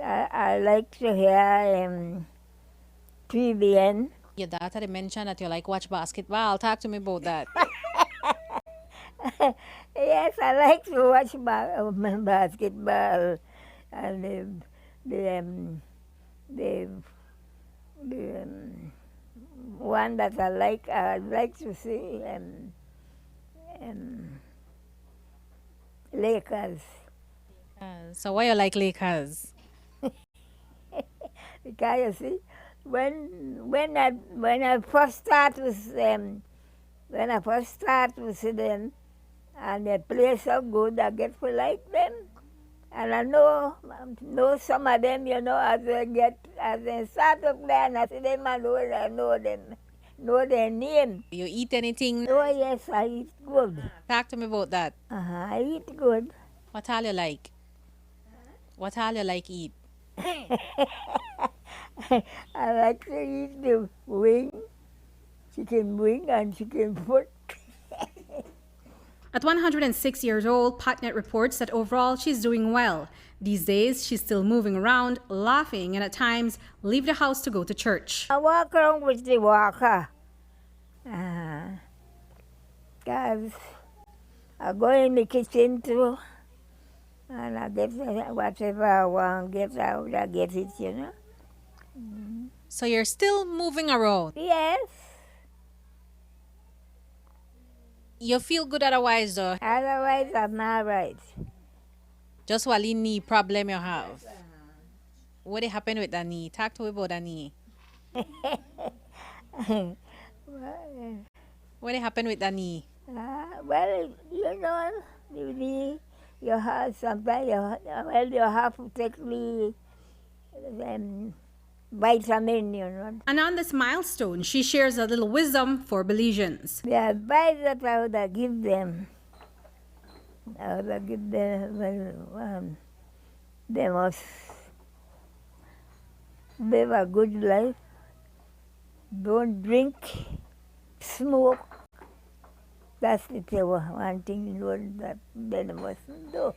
I like to hear TVN. Your daughter mentioned that you like watch basketball. Talk to me about that. Yes, I like to watch basketball, and the one that I like to see Lakers. So why you like Lakers? Because you see, when I first start with them, and they play so good, I get to like them. And I know some of them, as they start to play, and I see them, I know them, know their name. You eat anything? Oh, yes, I eat good. Talk to me about that. I eat good. What all you like? What all you like eat? I like to eat the wing, chicken wing and chicken foot. At 106 years old, Patnett reports that overall she's doing well. These days, she's still moving around, laughing, and at times leave the house to go to church. I walk around with the walker. Because I go in the kitchen too, and I get whatever I want, get out, I get it, So you're still moving around? Yes. You feel good otherwise, though? Otherwise, I'm all right. Just what knee problem you have? What happened with that knee? Talk to me about that knee. What happened with that knee? Well, the knee, you have sometimes, you have to take the vitamin, you know. And on this milestone, she shares a little wisdom for Belizeans. The advice that I would give them, well, they must live a good life. Don't drink, smoke. That's the one thing that they mustn't do.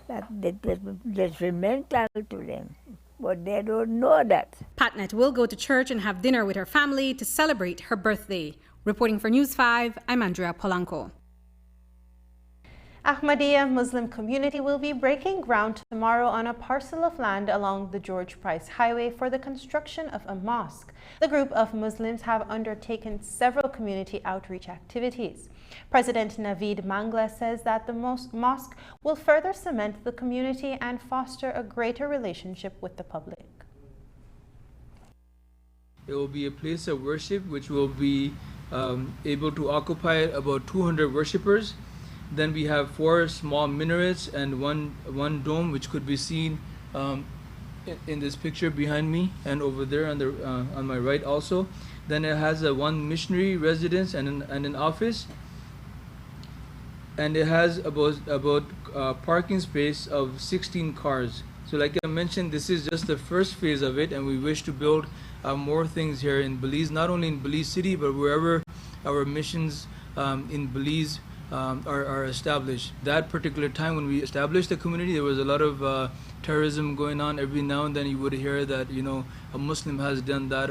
That's detrimental to them, but they don't know that. Patnet will go to church and have dinner with her family to celebrate her birthday. Reporting for News 5, I'm Andrea Polanco. Ahmadiyya Muslim community will be breaking ground tomorrow on a parcel of land along the George Price Highway for the construction of a mosque. The group of Muslims have undertaken several community outreach activities. President Naveed Mangla says that the mosque will further cement the community and foster a greater relationship with the public. It will be a place of worship which will be able to occupy about 200 worshippers. Then we have 4 small minarets and one dome which could be seen in this picture behind me and over there on my right also. Then it has one missionary residence and an office, and it has about parking space of 16 cars. So like I mentioned, this is just the first phase of it, and we wish to build more things here in Belize, not only in Belize City but wherever our missions in Belize are established. That particular time when we established the community, there was a lot of terrorism going on. Every now and then you would hear that, you know, a Muslim has done that,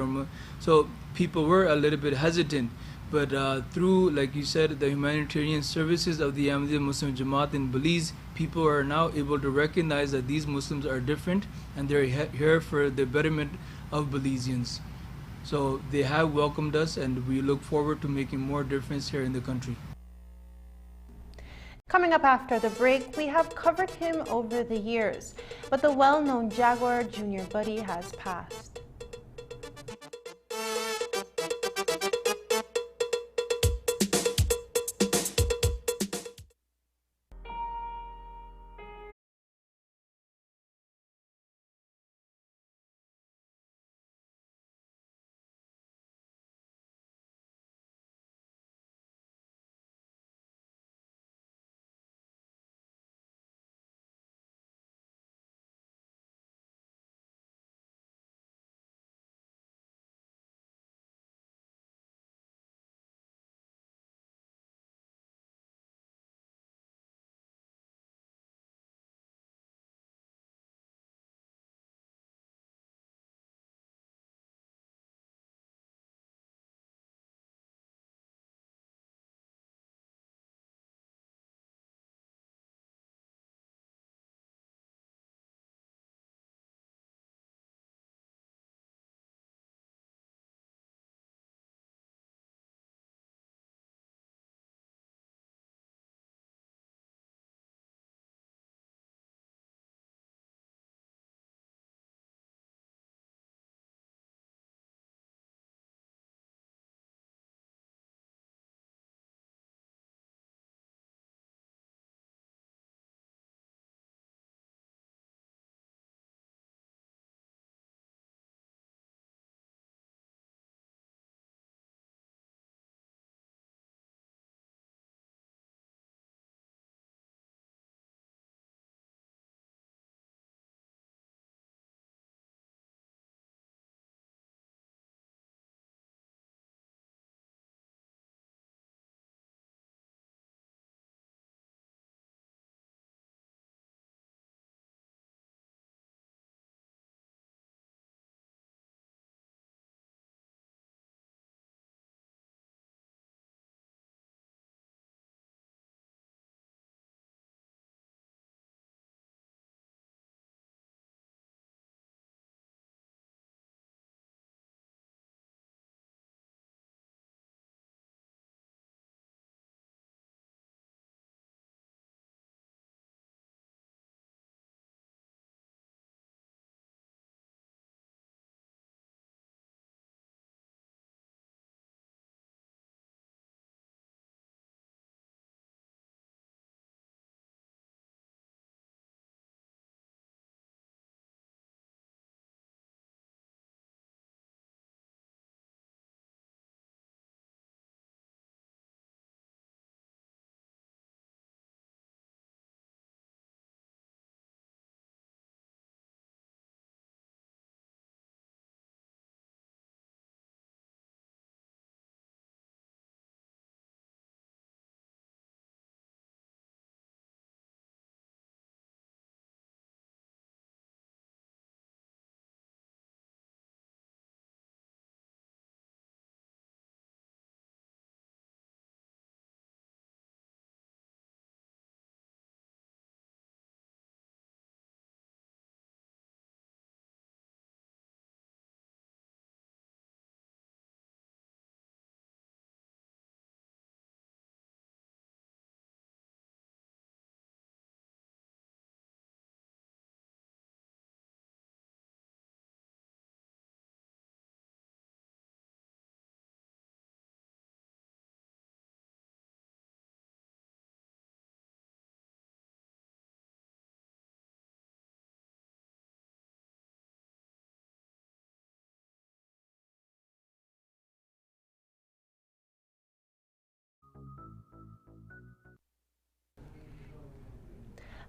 so people were a little bit hesitant. But through, like you said, the humanitarian services of the Ahmadiyya Muslim Jamaat in Belize, people are now able to recognize that these Muslims are different and they're here for the betterment of Belizeans. So they have welcomed us, and we look forward to making more difference here in the country. Coming up after the break, we have covered him over the years, but the well-known Jaguar junior buddy has passed.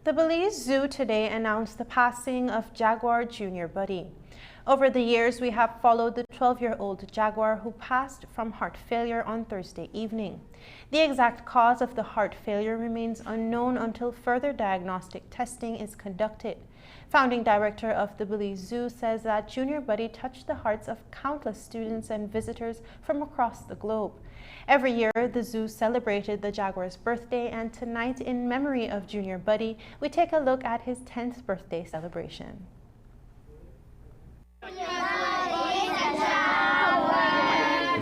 The Belize Zoo today announced the passing of Jaguar Junior Buddy. Over the years, we have followed the 12-year-old Jaguar who passed from heart failure on Thursday evening. The exact cause of the heart failure remains unknown until further diagnostic testing is conducted. Founding director of the Belize Zoo says that Junior Buddy touched the hearts of countless students and visitors from across the globe. Every year, the zoo celebrated the Jaguar's birthday, and tonight, in memory of Junior Buddy, we take a look at his 10th birthday celebration.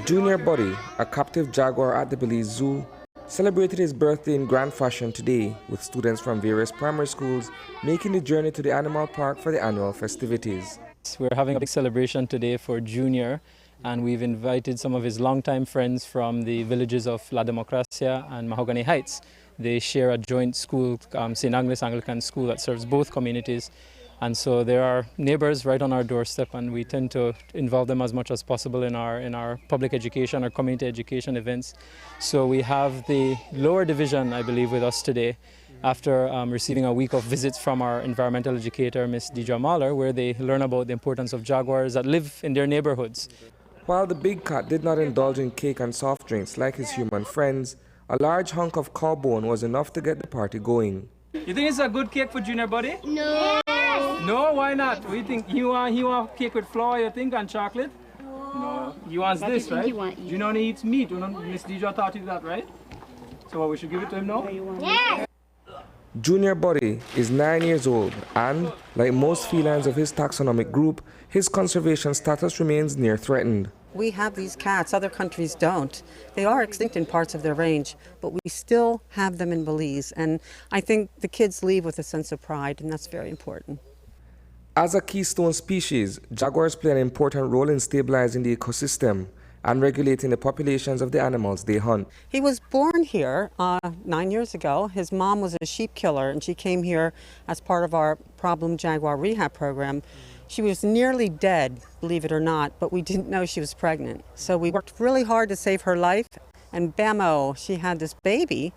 Junior Buddy, a captive jaguar at the Belize Zoo, celebrated his birthday in grand fashion today, with students from various primary schools making the journey to the animal park for the annual festivities. We're having a big celebration today for Junior, and we've invited some of his longtime friends from the villages of La Democracia and Mahogany Heights. They share a joint school, St. Agnes Anglican School, that serves both communities. And so there are neighbors right on our doorstep, and we tend to involve them as much as possible in our public education or community education events. So we have the lower division, I believe, with us today, after receiving a week of visits from our environmental educator, Ms. Deidre Mahler, where they learn about the importance of jaguars that live in their neighborhoods. While the big cat did not indulge in cake and soft drinks like his human friends, a large hunk of cow bone was enough to get the party going. You think it's a good cake for Junior Buddy? No. No, why not? What do you think? He want cake with flour, you think, and chocolate? No. He wants this, right? Junior only eats meat. Miss Deidre taught you that, right? So what, we should give it to him now? Yes. Junior Buddy is 9 years old and, like most felines of his taxonomic group, his conservation status remains near threatened. We have these cats, other countries don't. They are extinct in parts of their range, but we still have them in Belize, and I think the kids leave with a sense of pride, and that's very important. As a keystone species, jaguars play an important role in stabilizing the ecosystem and regulating the populations of the animals they hunt. He was born here 9 years ago. His mom was a sheep killer, and she came here as part of our problem jaguar rehab program. She was nearly dead, believe it or not, but we didn't know she was pregnant. So we worked really hard to save her life, and bammo, she had this baby,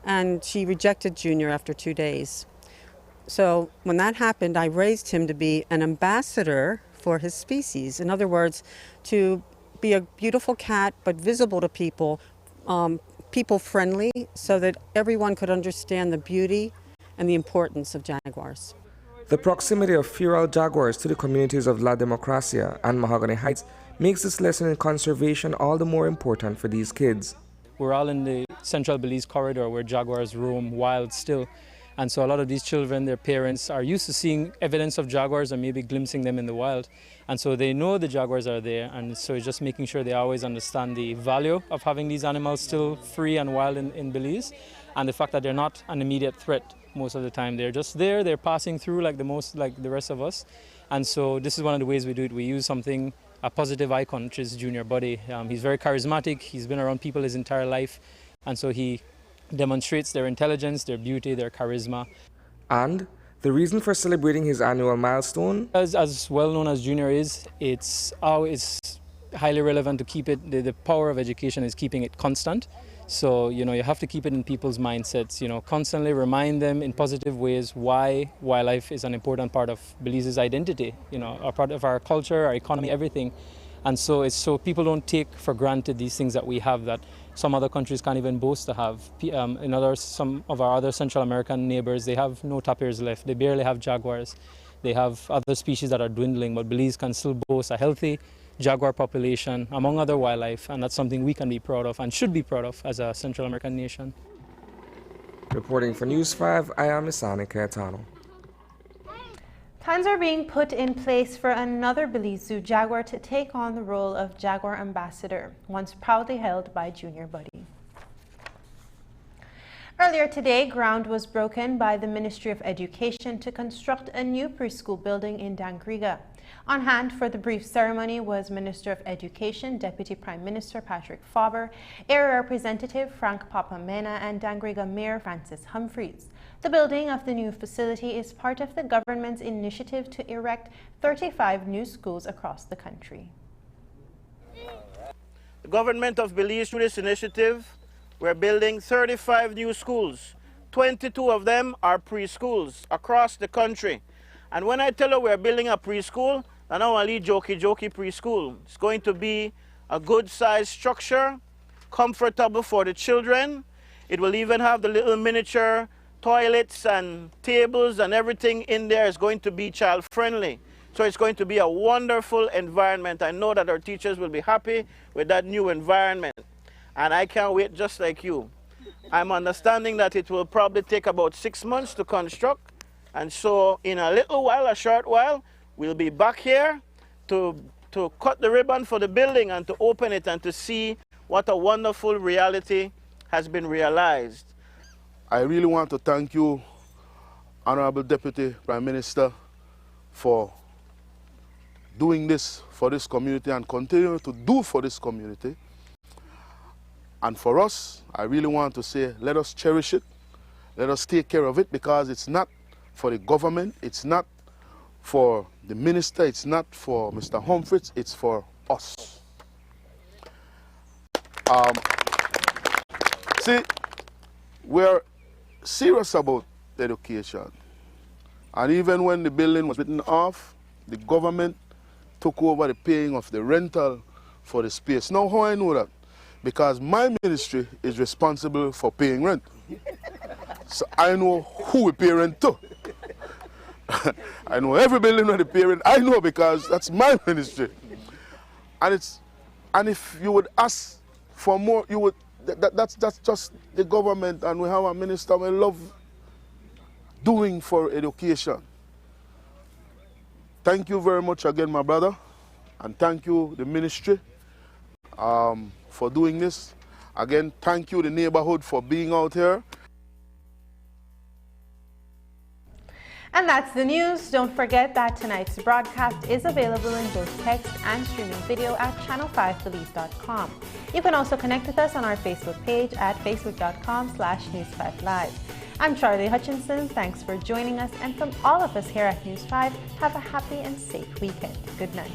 and she rejected Junior after 2 days. So when that happened, I raised him to be an ambassador for his species. In other words, to be a beautiful cat, but visible to people, people-friendly, so that everyone could understand the beauty and the importance of jaguars. The proximity of feral jaguars to the communities of La Democracia and Mahogany Heights makes this lesson in conservation all the more important for these kids. We're all in the central Belize corridor where jaguars roam wild still. And so a lot of these children, their parents, are used to seeing evidence of jaguars or maybe glimpsing them in the wild. And so they know the jaguars are there, and so it's just making sure they always understand the value of having these animals still free and wild in Belize, and the fact that they're not an immediate threat most of the time. They're just there, they're passing through like the rest of us. And so this is one of the ways we do it. We use a positive icon, which is Junior Buddy. He's very charismatic, he's been around people his entire life, and so he demonstrates their intelligence, their beauty, their charisma. And the reason for celebrating his annual milestone? As well known as Junior is, it's highly relevant to keep it, the power of education is keeping it constant. So, you have to keep it in people's mindsets, constantly remind them in positive ways why wildlife is an important part of Belize's identity, a part of our culture, our economy, everything. And so it's so people don't take for granted these things that we have that some other countries can't even boast to have. Some of our other Central American neighbors, they have no tapirs left. They barely have jaguars. They have other species that are dwindling, but Belize can still boast a healthy jaguar population, among other wildlife, and that's something we can be proud of and should be proud of as a Central American nation. Reporting for News 5, I am Isani Cayetano. Plans are being put in place for another Belize Zoo jaguar to take on the role of Jaguar Ambassador, once proudly held by Junior Buddy. Earlier today, ground was broken by the Ministry of Education to construct a new preschool building in Dangriga. On hand for the brief ceremony was Minister of Education, Deputy Prime Minister Patrick Faber, Area Representative Frank Papamena, and Dangriga Mayor Francis Humphreys. The building of the new facility is part of the government's initiative to erect 35 new schools across the country. The government of Belize, through this initiative, we're building 35 new schools 22 of them are preschools across the country. And when I tell you we're building a preschool, not only jokey preschool, it's going to be a good sized structure, comfortable for the children. It will even have the little miniature toilets and tables and everything in there is going to be child friendly. So it's going to be a wonderful environment. I know that our teachers will be happy with that new environment. And I can't wait just like you. I'm understanding that it will probably take about 6 months to construct. And so in a little while, a short while, we'll be back here to cut the ribbon for the building and to open it and to see what a wonderful reality has been realized. I really want to thank you, Honorable Deputy Prime Minister, for doing this for this community and continue to do for this community. And for us, I really want to say, let us cherish it. Let us take care of it, because it's not for the government, it's not for the minister, it's not for Mr. Humphreys, it's for us. See, we're serious about education. And even when the building was written off, the government took over the paying of the rental for the space. Now, how I know that? Because my ministry is responsible for paying rent. So I know who we pay rent to. I know every building where they pay rent. I know, because that's my ministry. And if you would ask for more, you would. That's just the government, and we have a minister we love doing for education. Thank you very much again, my brother, and thank you, the ministry, for doing this. Again, thank you, the neighborhood, for being out here. And that's the news. Don't forget that tonight's broadcast is available in both text and streaming video at channel5belize.com. You can also connect with us on our Facebook page at facebook.com/News5Live. I'm Charlie Hutchinson. Thanks for joining us. And from all of us here at News 5, have a happy and safe weekend. Good night.